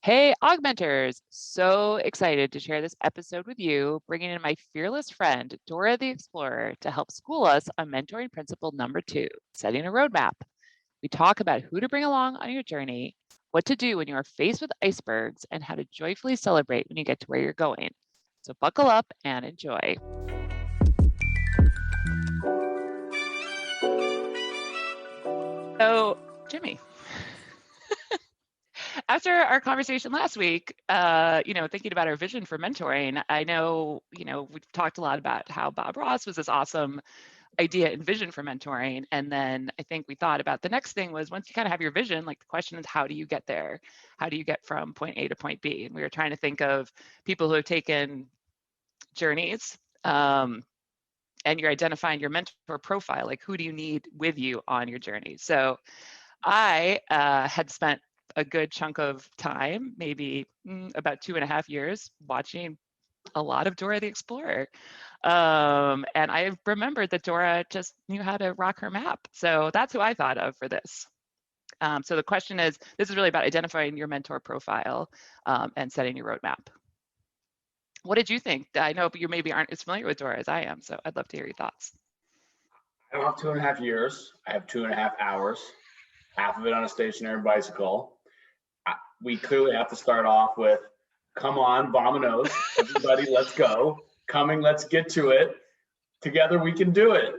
Hey, AugMentors! So excited to share this episode with you, bringing in my fearless friend, Dora the Explorer, to help school us on mentoring principle number 2, setting a roadmap. We talk about who to bring along on your journey, what to do when you are faced with icebergs, and how to joyfully celebrate when you get to where you're going. So buckle up and enjoy. So, Jimmy, after our conversation last week, thinking about our vision for mentoring, I know, we've talked a lot about how Bob Ross was this awesome idea and vision for mentoring. And then I think we thought about the next thing was once you kind of have your vision, like the question is, how do you get there? How do you get from point A to point B? And we were trying to think of people who have taken journeys. And you're identifying your mentor profile, like who do you need with you on your journey? So I had spent a good chunk of time, maybe about 2.5 years, watching a lot of Dora the Explorer. And I remembered that Dora just knew how to rock her map. So that's who I thought of for this. So the question is, this is really about identifying your mentor profile and setting your roadmap. What did you think? I know you maybe aren't as familiar with Dora as I am, so I'd love to hear your thoughts. I don't have 2.5 years. I have 2.5 hours, half of it on a stationary bicycle. We clearly have to start off with, come on, vamonos, everybody, let's go. Coming, let's get to it. Together we can do it.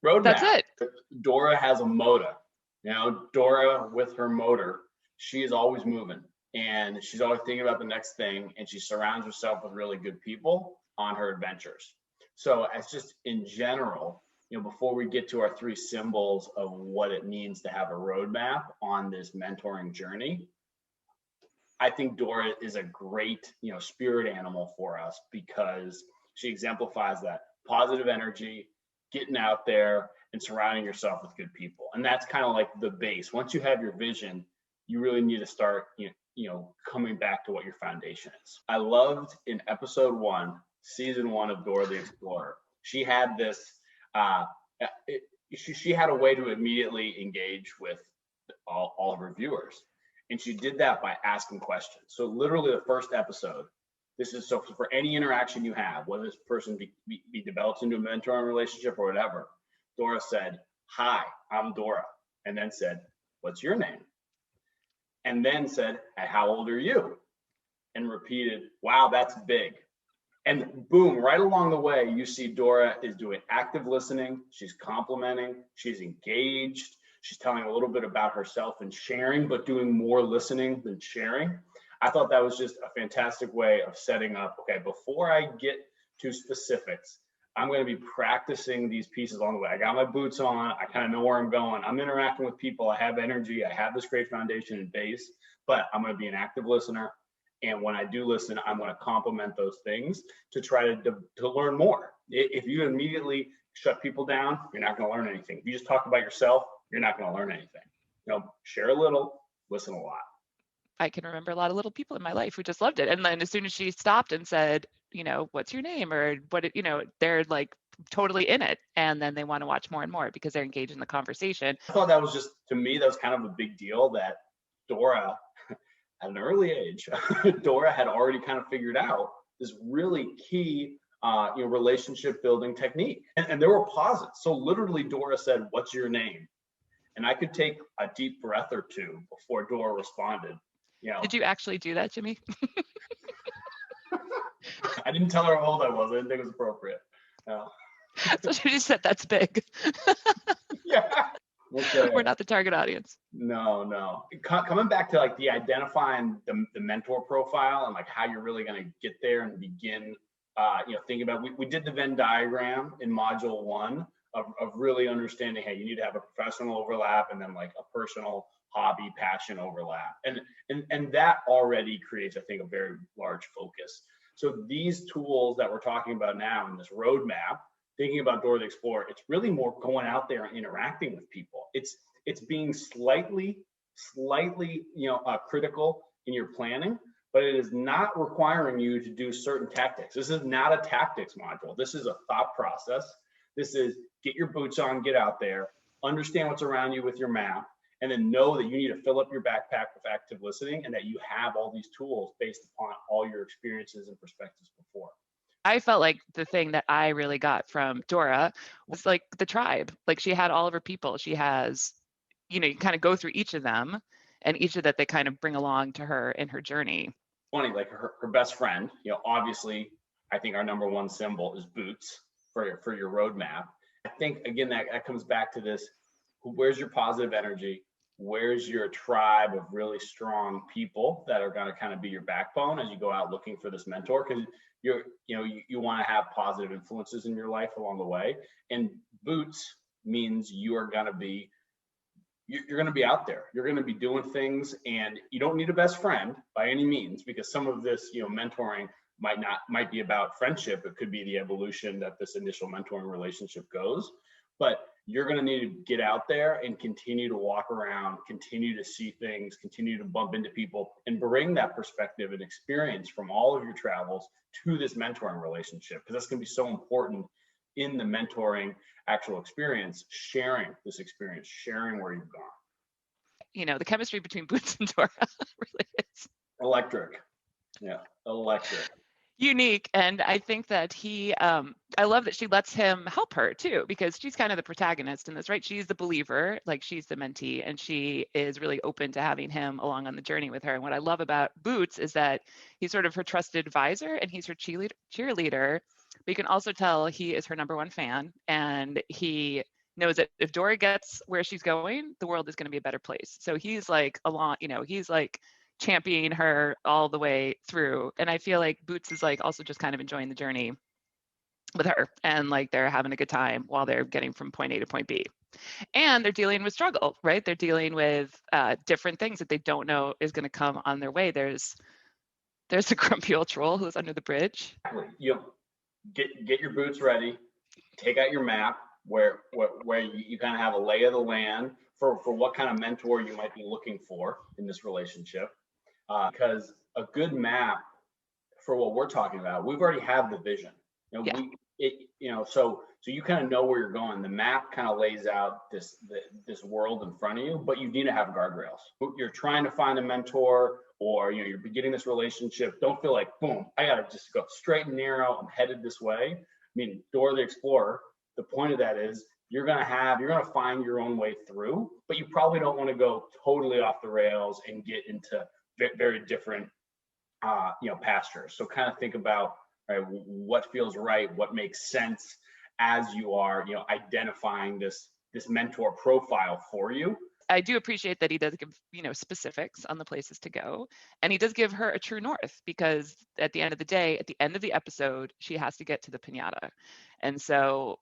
Roadmap. That's it. Dora has a motor. Dora with her motor, she is always moving and she's always thinking about the next thing, and she surrounds herself with really good people on her adventures. So as just in general, before we get to our 3 symbols of what it means to have a roadmap on this mentoring journey, I think Dora is a great, spirit animal for us because she exemplifies that positive energy, getting out there and surrounding yourself with good people. And that's kind of like the base. Once you have your vision, you really need to start, coming back to what your foundation is. I loved in episode 1, season 1 of Dora the Explorer, she had this, she had a way to immediately engage with all of her viewers. And she did that by asking questions. So literally the first episode, this is so for any interaction you have, whether this person be developed into a mentoring relationship or whatever, Dora said, "Hi, I'm Dora," and then said, "What's your name?" And then said, "Hey, how old are you?" And repeated, "Wow, that's big." And boom, right along the way, you see Dora is doing active listening. She's complimenting, she's engaged. She's telling a little bit about herself and sharing, but doing more listening than sharing. I thought that was just a fantastic way of setting up, okay, before I get to specifics, I'm going to be practicing these pieces along the way. I got my boots on. I kind of know where I'm going. I'm interacting with people. I have energy. I have this great foundation and base, but I'm going to be an active listener. And when I do listen, I'm going to complement those things to try to learn more. If you immediately shut people down, you're not going to learn anything. If you just talk about yourself, you're not going to learn anything. Share a little, listen a lot. I can remember a lot of little people in my life who just loved it. And then as soon as she stopped and said, what's your name, or they're like totally in it. And then they want to watch more and more because they're engaged in the conversation. I thought that was just, to me, that was kind of a big deal that Dora, at an early age, Dora had already kind of figured out this really key relationship building technique. And there were pauses. So literally Dora said, "What's your name?" And I could take a deep breath or two before Dora responded. Did you actually do that, Jimmy? I didn't tell her how old I was. I didn't think it was appropriate. No. So she just said, "That's big." Yeah. Okay. We're not the target audience. No. Coming back to like the identifying the mentor profile and like how you're really going to get there and begin, thinking about, we did the Venn diagram in module 1 of really understanding, hey, you need to have a professional overlap and then like a personal hobby passion overlap. And that already creates, I think, a very large focus. So these tools that we're talking about now in this roadmap, thinking about Dora the Explorer, it's really more going out there and interacting with people. It's being slightly critical in your planning, but it is not requiring you to do certain tactics. This is not a tactics module. This is a thought process. This is get your boots on, get out there, understand what's around you with your map, and then know that you need to fill up your backpack with active listening and that you have all these tools based upon all your experiences and perspectives before. I felt like the thing that I really got from Dora was like the tribe. Like she had all of her people. She has, you kind of go through each of them, and each of that they kind of bring along to her in her journey. Funny, like her best friend, obviously, I think our number one symbol is boots for your roadmap. I think, again, that comes back to this: where's your positive energy? Where's your tribe of really strong people that are going to kind of be your backbone as you go out looking for this mentor? Because you want to have positive influences in your life along the way. And boots means you're going to be out there. You're going to be doing things, and you don't need a best friend by any means, because some of this, mentoring might be about friendship. It could be the evolution that this initial mentoring relationship goes, but you're going to need to get out there and continue to walk around, continue to see things, continue to bump into people, and bring that perspective and experience from all of your travels to this mentoring relationship, because that's going to be so important in the mentoring actual experience, sharing this experience, sharing where you've gone. The chemistry between Boots and Dora really is Electric. Yeah, electric. Unique. And I think that I love that she lets him help her too, because she's kind of the protagonist in this, right? She's the believer, like she's the mentee, and she is really open to having him along on the journey with her. And what I love about Boots is that he's sort of her trusted advisor and he's her cheerleader, but you can also tell he is her number one fan, and he knows that if Dora gets where she's going, the world is going to be a better place. So he's like he's like championing her all the way through. And I feel like Boots is like also just kind of enjoying the journey with her, and like they're having a good time while they're getting from point A to point B. And they're dealing with struggle, right? They're dealing with different things that they don't know is going to come on their way. There's a grumpy old troll who's under the bridge. Get your boots ready, take out your map where you kind of have a lay of the land for what kind of mentor you might be looking for in this relationship. Because a good map for what we're talking about, we've already have the vision. So you kind of know where you're going. The map kind of lays out this world in front of you, but you need to have guardrails. You're trying to find a mentor, or you're beginning this relationship. Don't feel like, boom, I gotta just go straight and narrow. I'm headed this way. I mean, Dora the Explorer. The point of that is you're gonna find your own way through, but you probably don't want to go totally off the rails and get into very different pastures. So kind of think about, right, what feels right, what makes sense as you are identifying this mentor profile for you. I do appreciate that he does give specifics on the places to go, and he does give her a true north, because at the end of the day, at the end of the episode, she has to get to the piñata. And so,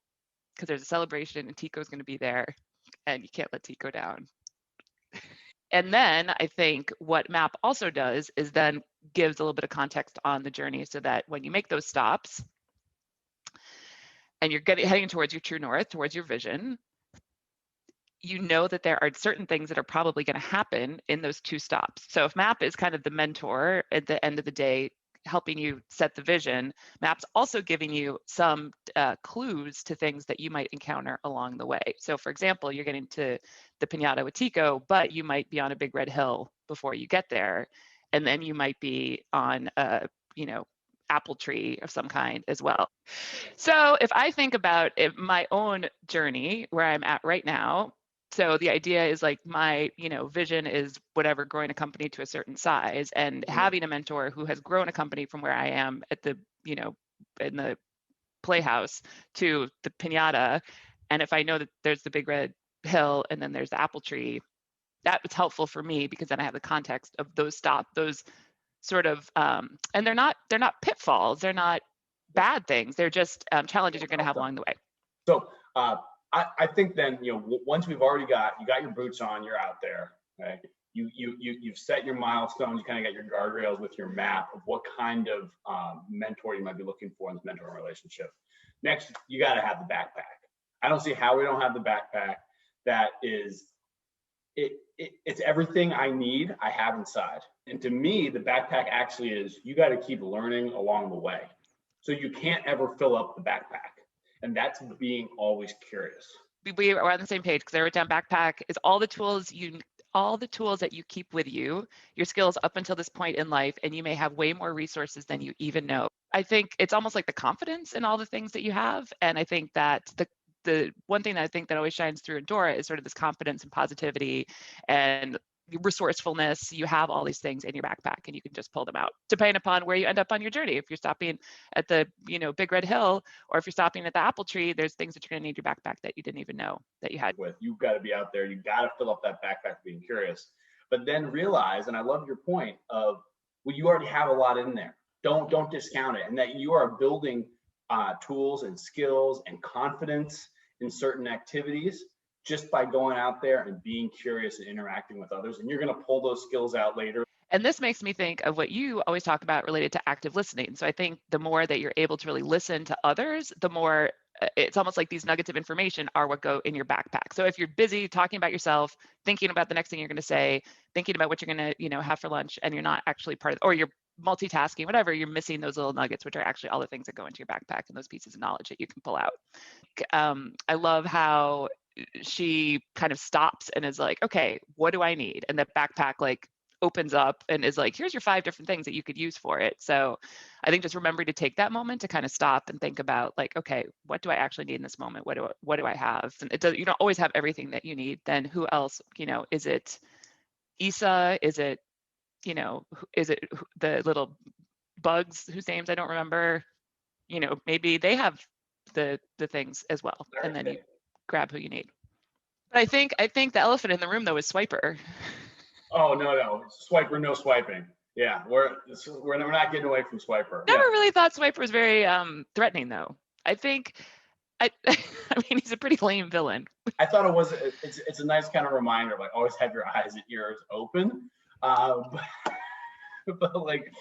because there's a celebration and Tico's going to be there, and you can't let Tico down. And then I think what MAP also does is then gives a little bit of context on the journey, so that when you make those stops and you're heading towards your true north, towards your vision, you know that there are certain things that are probably going to happen in those two stops. So if MAP is kind of the mentor at the end of the day, helping you set the vision, MAP's also giving you some clues to things that you might encounter along the way. So for example, you're getting to the piñata with Tico, but you might be on a big red hill before you get there. And then you might be on a, apple tree of some kind as well. So if I think about my own journey where I'm at right now, so the idea is like my, vision is whatever, growing a company to a certain size, and having a mentor who has grown a company from where I am at the, in the playhouse to the piñata. And if I know that there's the big red hill and then there's the apple tree, that was helpful for me, because then I have the context of those sort of, and they're not pitfalls. They're not bad things. They're just challenges you're going to have along the way. So I think then, once you got your boots on, you're out there, right? You've set your milestones, you kind of got your guardrails with your map of what kind of mentor you might be looking for in this mentoring relationship. Next, you got to have the backpack. I don't see how we don't have the backpack. That is, it's everything I need, I have inside. And to me, the backpack actually is, you got to keep learning along the way. So you can't ever fill up the backpack. And that's being always curious. we are on the same page, because I wrote down backpack is all the tools that you keep with you, your skills up until this point in life, and you may have way more resources than you even know. I think it's almost like the confidence in all the things that you have. And I think that the one thing that I think that always shines through in Dora is sort of this confidence and positivity and resourcefulness. You have all these things in your backpack and you can just pull them out, depending upon where you end up on your journey. If you're stopping at the, Big Red Hill, or if you're stopping at the apple tree, there's things that you're going to need your backpack that you didn't even know that you had. You've got to be out there. You've got to fill up that backpack being curious, but then realize, and I love your point of, well, you already have a lot in there. Don't discount it, and that you are building tools and skills and confidence in certain activities just by going out there and being curious and interacting with others, and you're going to pull those skills out later. And this makes me think of what you always talk about related to active listening. So I think the more that you're able to really listen to others, the more it's almost like these nuggets of information are what go in your backpack. So if you're busy talking about yourself, thinking about the next thing you're going to say, thinking about what you're going to, have for lunch, and you're not actually part of, or you're multitasking, whatever, you're missing those little nuggets, which are actually all the things that go into your backpack and those pieces of knowledge that you can pull out. I love how she kind of stops and is like, okay, what do I need? And that backpack like opens up and is like, here's your 5 different things that you could use for it. So I think just remembering to take that moment to kind of stop and think about like, okay, what do I actually need in this moment? What do I have? And you don't always have everything that you need. Then who else, is it Issa? Is it, is it the little bugs whose names I don't remember? Maybe they have the things as well. And then you grab who you need. But I think the elephant in the room though is Swiper. Oh, no. Swiper, no swiping. Yeah, we're not getting away from Swiper. Never really thought Swiper was very threatening, though. I think, I mean, he's a pretty lame villain. I thought it's a nice kind of reminder, like always have your eyes and ears open. But like,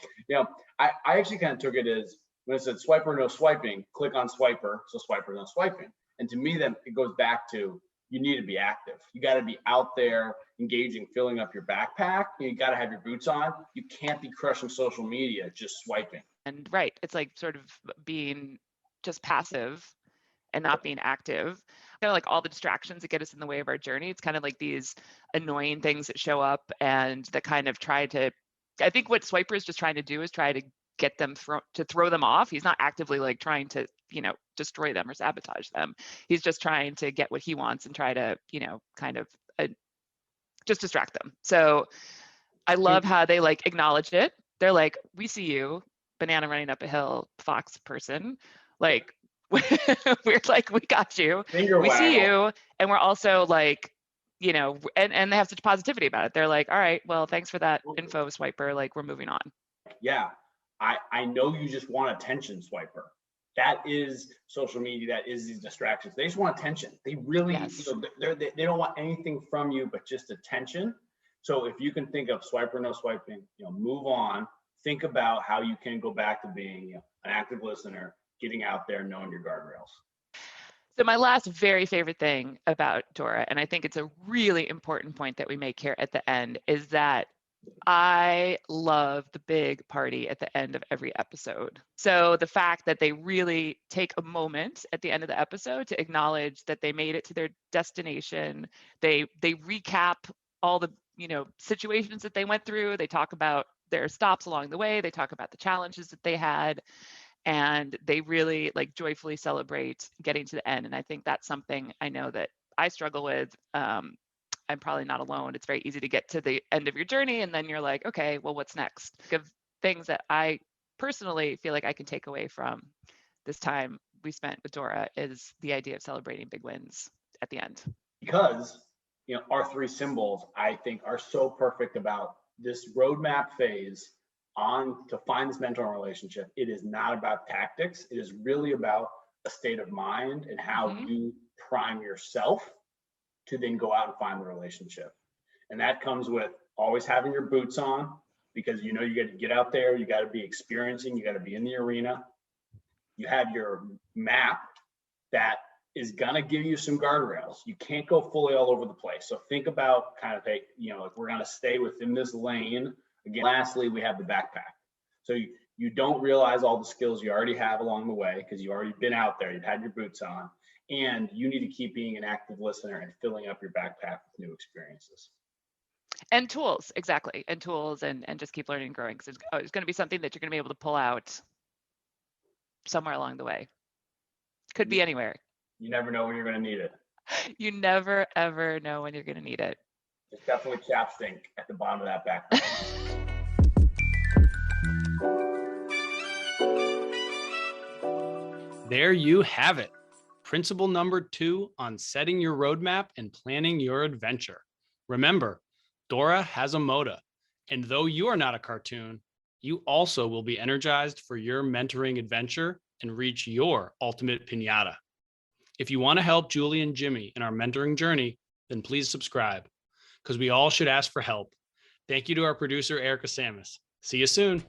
I actually kind of took it as when it said Swiper, no swiping, click on Swiper, so Swiper, no swiping. And to me, then it goes back to, you need to be active. You got to be out there engaging, filling up your backpack. You got to have your boots on. You can't be crushing social media just swiping. And right, it's like sort of being just passive and not being active. Kind of like all the distractions that get us in the way of our journey. It's kind of like these annoying things that show up and that kind of try to, I think what Swiper is just trying to do is try to get them to throw them off. He's not actively like trying to, destroy them or sabotage them. He's just trying to get what he wants and try to, kind of just distract them. So I love how they like acknowledge it. They're like, we see you, banana running up a hill, fox person. Like, we're like, we got you. We see you. And we're also like, and they have such positivity about it. They're like, all right, well, thanks for that info, Swiper. Like, we're moving on. Yeah. I know you just want attention, Swiper. That is social media. That is these distractions. They just want attention. They really, yes. They don't want anything from you but just attention. So if you can think of Swiper, no swiping, move on. Think about how you can go back to being an active listener, getting out there, knowing your guardrails. So my last very favorite thing about Dora, and I think it's a really important point that we make here at the end, is that I love the big party at the end of every episode. So the fact that they really take a moment at the end of the episode to acknowledge that they made it to their destination. They recap all the, situations that they went through. They talk about their stops along the way. They talk about the challenges that they had. And they really like joyfully celebrate getting to the end. And I think that's something I know that I struggle with. I'm probably not alone. It's very easy to get to the end of your journey and then you're like, okay, well, what's next? Of things that I personally feel like I can take away from this time we spent with Dora is the idea of celebrating big wins at the end. Because, our 3 symbols, I think, are so perfect about this roadmap phase on to find this mentor relationship. It is not about tactics. It is really about a state of mind and how you prime yourself to then go out and find the relationship. And that comes with always having your boots on, because you got to get out there, you got to be experiencing, you got to be in the arena. You have your map that is going to give you some guardrails. You can't go fully all over the place. So think about kind of, like we're going to stay within this lane. Again, lastly, we have the backpack. So you don't realize all the skills you already have along the way because you've already been out there, you've had your boots on. And you need to keep being an active listener and filling up your backpack with new experiences. And tools, exactly. And tools, and just keep learning and growing, because it's going to be something that you're going to be able to pull out somewhere along the way. Could be anywhere. You never know when you're going to need it. You never, ever know when you're going to need it. There's definitely chapstick at the bottom of that backpack. There you have it. Principle number 2 on setting your roadmap and planning your adventure. Remember, Dora has a moda, and though you are not a cartoon, you also will be energized for your mentoring adventure and reach your ultimate piñata. If you want to help Julie and Jimmy in our mentoring journey, then please subscribe, because we all should ask for help. Thank you to our producer, Erica Samus. See you soon.